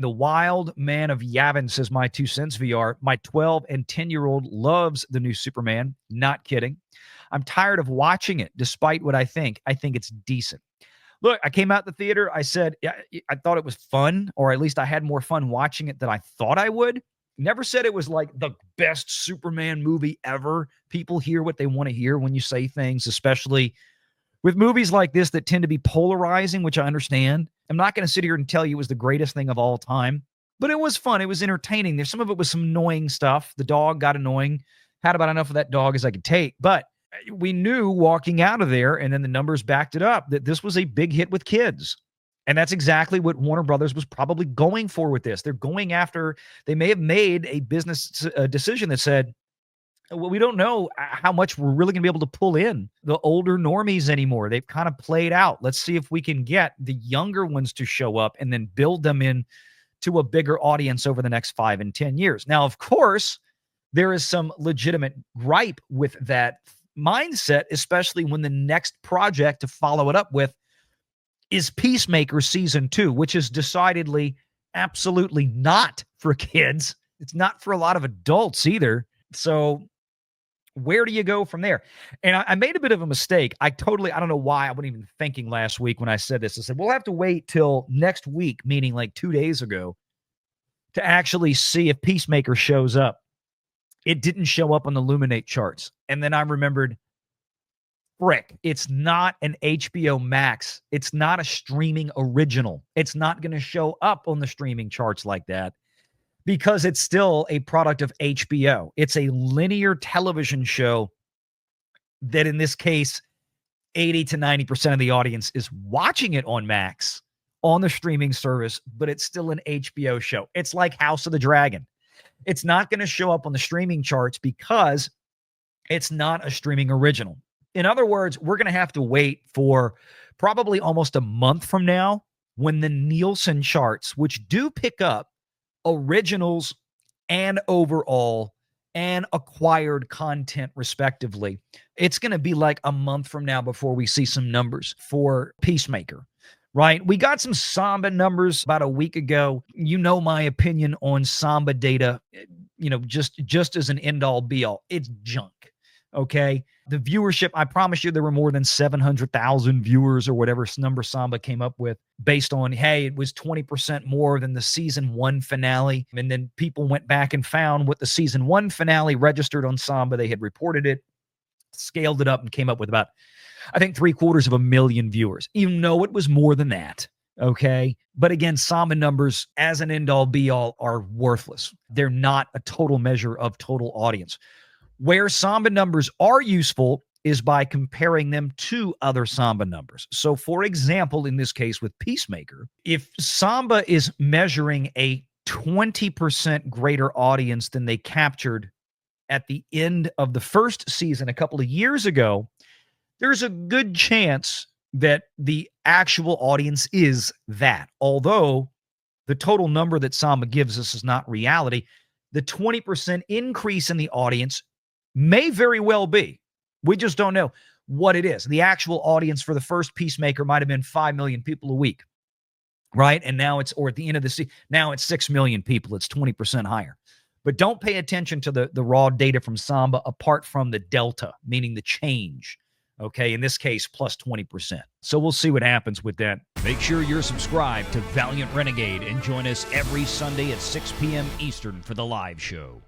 The Wild Man of Yavin says, my 2 cents VR. My 12 and 10-year-old loves the new Superman. Not kidding. I'm tired of watching it, despite what I think. I think it's decent. Look, I came out the theater. I said, yeah, I thought it was fun, or at least I had more fun watching it than I thought I would. Never said it was like the best Superman movie ever. People hear what they want to hear when you say things, especially with movies like this that tend to be polarizing, which I understand. I'm not going to sit here and tell you it was the greatest thing of all time, but it was fun. It was entertaining. There's some of it was some annoying stuff. The dog got annoying. Had about enough of that dog as I could take, but we knew walking out of there, and then the numbers backed it up, that this was a big hit with kids. And that's exactly what Warner Brothers was probably going for with this. They're going after, they may have made a business decision that said, well, we don't know how much we're really going to be able to pull in the older normies anymore. They've kind of played out. Let's see if we can get the younger ones to show up and then build them in to a bigger audience over the next 5 and 10 years. Now, of course, there is some legitimate gripe with that mindset, especially when the next project to follow it up with is Peacemaker season 2, which is decidedly absolutely not for kids. It's not for a lot of adults either. So where do you go from there? And I made a bit of a mistake. I don't know why I wasn't even thinking last week when I said this. I said, we'll have to wait till next week, meaning like 2 days ago, to actually see if Peacemaker shows up. It didn't show up on the Luminate charts. And then I remembered, frick, it's not an HBO Max. It's not a streaming original. It's not going to show up on the streaming charts like that because it's still a product of HBO. It's a linear television show that, in this case, 80 to 90% of the audience is watching it on Max, on the streaming service, but it's still an HBO show. It's like House of the Dragon. It's not going to show up on the streaming charts because it's not a streaming original. In other words, we're going to have to wait for probably almost a month from now when the Nielsen charts, which do pick up originals and overall and acquired content respectively, it's going to be like a month from now before we see some numbers for Peacemaker. Right? We got some Samba numbers about a week ago. You know my opinion on Samba data, just as an end-all be-all. It's junk, okay? The viewership, I promise you there were more than 700,000 viewers or whatever number Samba came up with based on, hey, it was 20% more than the season 1 finale. And then people went back and found what the season 1 finale registered on Samba. They had reported it, scaled it up, and came up with about, I think, 750,000 viewers, even though it was more than that. Okay. But again, Samba numbers as an end all be all are worthless. They're not a total measure of total audience. Where Samba numbers are useful is by comparing them to other Samba numbers. So for example, in this case with Peacemaker, if Samba is measuring a 20% greater audience than they captured at the end of the first season a couple of years ago, there's a good chance that the actual audience is that. Although the total number that Samba gives us is not reality, the 20% increase in the audience may very well be. We just don't know what it is. The actual audience for the first Peacemaker might have been 5 million people a week, right? And now or at the end of the season, now it's 6 million people. It's 20% higher. But don't pay attention to the raw data from Samba apart from the delta, meaning the change. Okay, in this case, plus 20%. So we'll see what happens with that. Make sure you're subscribed to Valiant Renegade and join us every Sunday at 6 p.m. Eastern for the live show.